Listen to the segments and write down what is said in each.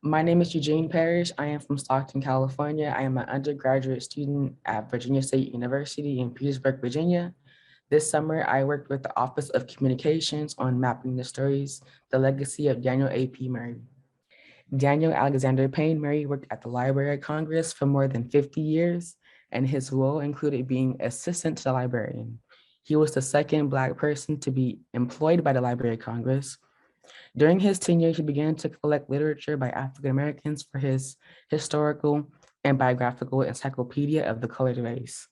My name is Eugene Parrish. I am from Stockton, California. I am an undergraduate student at Virginia State University in Petersburg, Virginia. This summer, I worked with the Office of Communications on mapping the stories, the legacy of Daniel A.P. Murray. Daniel Alexander Payne Murray worked at the Library of Congress for more than 50 years, and his role included being assistant to the librarian. He was the second Black person to be employed by the Library of Congress. During his tenure, he began to collect literature by African Americans for his historical and biographical encyclopedia of the colored race.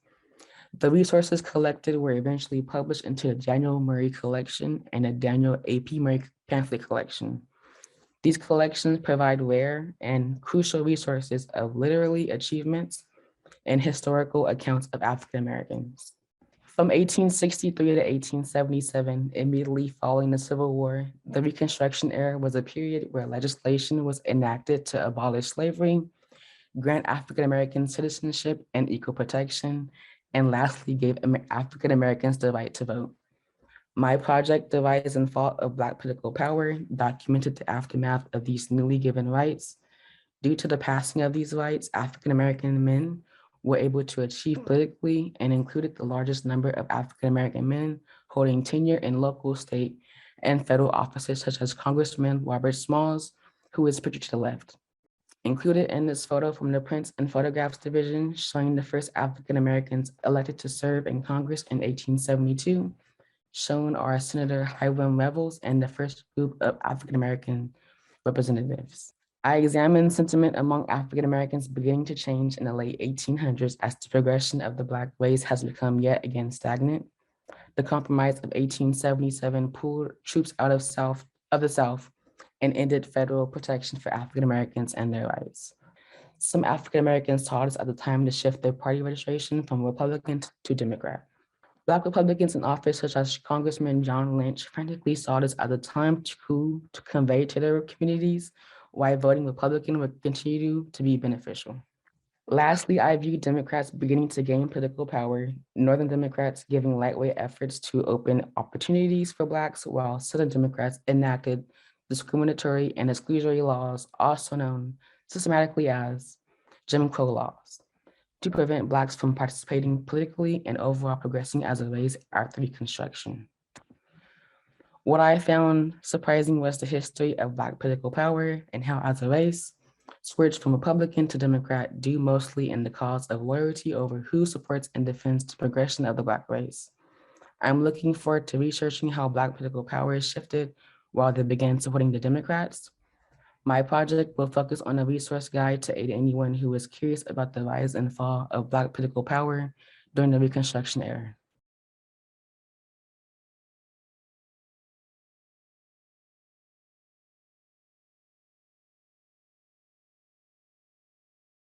The resources collected were eventually published into the Daniel Murray Collection and the Daniel A.P. Murray Pamphlet Collection. These collections provide rare and crucial resources of literary achievements and historical accounts of African Americans. From 1863 to 1877, immediately following the Civil War, the Reconstruction era was a period where legislation was enacted to abolish slavery, grant African American citizenship and equal protection, and lastly gave African Americans the right to vote. My project, The Rise and Fall of Black Political Power, documented the aftermath of these newly given rights. Due to the passing of these rights, African American men were able to achieve politically and included the largest number of African American men holding tenure in local, state, and federal offices, such as Congressman Robert Smalls, who is pictured to the left. Included in this photo from the Prints and Photographs Division, showing the first African Americans elected to serve in Congress in 1872, shown are Senator Hiram Revels and the first group of African American representatives. I examined sentiment among African Americans beginning to change in the late 1800s as the progression of the Black race has become yet again stagnant. The Compromise of 1877 pulled troops out of the South and ended federal protection for African Americans and their rights. Some African Americans taught us at the time to shift their party registration from Republican to Democrat. Black Republicans in office, such as Congressman John Lynch, frantically sought us at the time to convey to their communities why voting Republican would continue to be beneficial. Lastly, I view Democrats beginning to gain political power, Northern Democrats giving lightweight efforts to open opportunities for Blacks, while Southern Democrats enacted discriminatory and exclusionary laws, also known systematically as Jim Crow laws, to prevent Blacks from participating politically and overall progressing as a race after Reconstruction. What I found surprising was the history of Black political power and how, as a race, switched from Republican to Democrat due mostly in the cause of loyalty over who supports and defends the progression of the Black race. I'm looking forward to researching how Black political power has shifted while they began supporting the Democrats. My project will focus on a resource guide to aid anyone who is curious about the rise and fall of Black political power during the Reconstruction era.